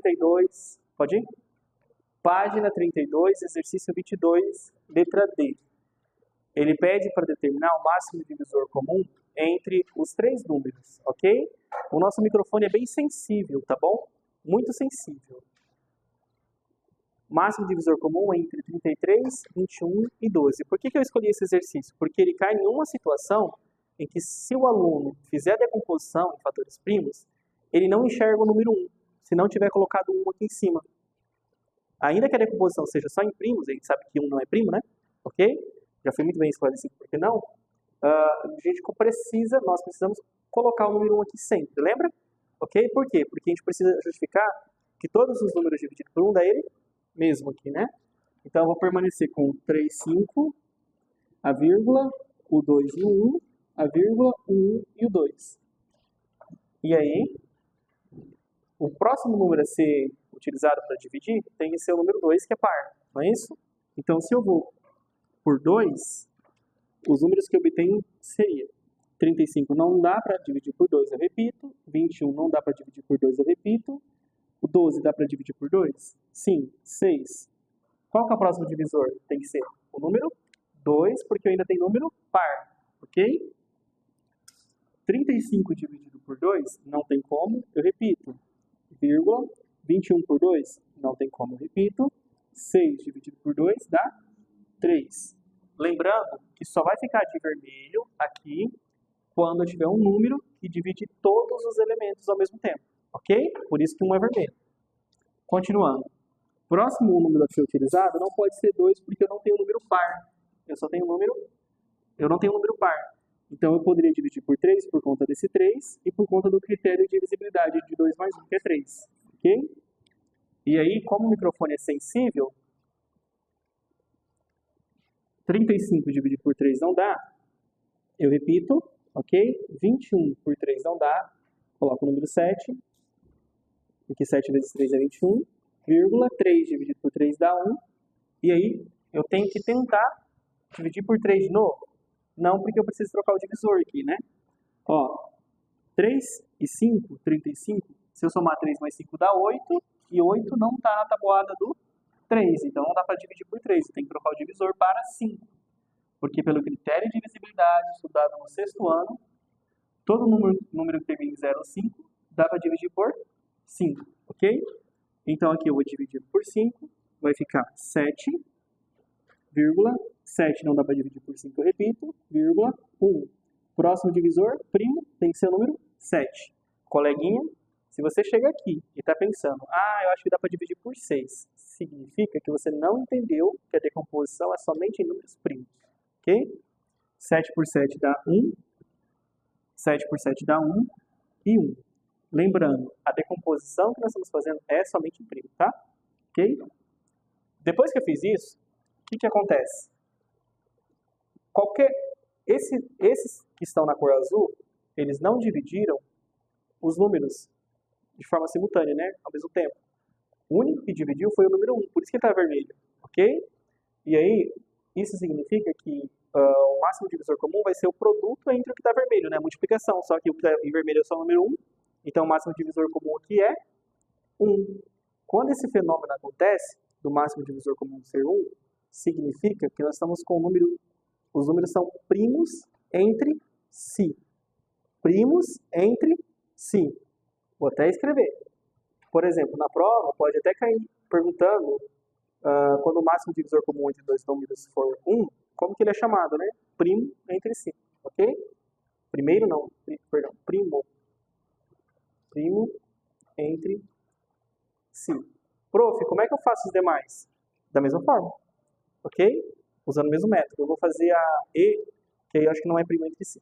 32, pode ir? Página 32, exercício 22, letra D. Ele pede para determinar o máximo divisor comum entre os três números, ok? O nosso microfone é bem sensível, tá bom? Muito sensível. Máximo divisor comum entre 33, 21 e 12. Por que eu escolhi esse exercício? Porque ele cai em uma situação em que, se o aluno fizer a decomposição em fatores primos, ele não enxerga o número 1, se não tiver colocado 1 aqui em cima. Ainda que a decomposição seja só em primos, a gente sabe que 1 não é primo, né? Ok? Já foi muito bem esclarecido por que não. Nós precisamos colocar o número 1 aqui sempre, lembra? Ok? Por quê? Porque a gente precisa justificar que todos os números divididos por 1 dá ele mesmo aqui, né? Então eu vou permanecer com 3, 5, a vírgula, o 2 e o 1, a vírgula, o 1 e o 2. E aí, o próximo número a ser utilizado para dividir tem que ser o número 2, que é par, não é isso? Então, se eu vou por 2, os números que eu obtenho seria 35 não dá para dividir por 2, eu repito. 21 não dá para dividir por 2, eu repito. O 12 dá para dividir por 2? Sim. 6. Qual que é o próximo divisor? Tem que ser o número 2, porque eu ainda tenho número par, ok? 35 dividido por 2, não tem como, eu repito. Vírgula, 21 por 2, não tem como, eu repito. 6 dividido por 2 dá 3. Lembrando que só vai ficar de vermelho aqui quando eu tiver um número que divide todos os elementos ao mesmo tempo, ok? Por isso que um é vermelho. Continuando. Próximo número a ser utilizado não pode ser 2 porque eu não tenho um número par. Eu não tenho um número par. Então eu poderia dividir por 3 por conta desse 3 e por conta do critério de divisibilidade de 2 mais 1, que é 3, ok? E aí, como o microfone é sensível, 35 dividido por 3 não dá, eu repito, ok? 21 por 3 não dá, coloco o número 7, porque 7 vezes 3 é 21, vírgula, 3 dividido por 3 dá 1, e aí eu tenho que tentar dividir por 3 de novo? Não, porque eu preciso trocar o divisor aqui, né? Ó, 3 e 5, 35, se eu somar 3 mais 5 dá 8, e 8 não está na tabuada do 3, então não dá para dividir por 3, tem que trocar o divisor para 5. Porque pelo critério de divisibilidade estudado no 6º ano, todo número que termina em 0 ou 5 dá para dividir por 5, ok? Então aqui eu vou dividir por 5, vai ficar 7, vírgula, 7 não dá para dividir por 5, eu repito, vírgula, 1. Próximo divisor, primo, tem que ser o número 7. Coleguinha, se você chega aqui e está pensando, eu acho que dá para dividir por 6, significa que você não entendeu que a decomposição é somente em números primos, ok? 7 por 7 dá 1, 7 por 7 dá 1 e 1. Lembrando, a decomposição que nós estamos fazendo é somente em primo, tá? Ok? Depois que eu fiz isso, o que acontece? Esses que estão na cor azul, eles não dividiram os números de forma simultânea, né? Ao mesmo tempo. O único que dividiu foi o número 1, por isso que ele está vermelho, ok? E aí, isso significa que o máximo divisor comum vai ser o produto entre o que está vermelho, né? A multiplicação, só que o que está em vermelho é só o número 1, então o máximo divisor comum aqui é 1. Quando esse fenômeno acontece, do máximo divisor comum ser 1, significa que nós estamos com os números são primos entre si. Primos entre si. Vou até escrever. Por exemplo, na prova, pode até cair perguntando, quando o máximo divisor comum entre dois números for 1, como que ele é chamado, né? Primo entre si, ok? Primeiro não, perdão, primo. Primo entre si. Prof, como é que eu faço os demais? Da mesma forma, ok? Usando o mesmo método. Eu vou fazer a E, que aí eu acho que não é primo entre si.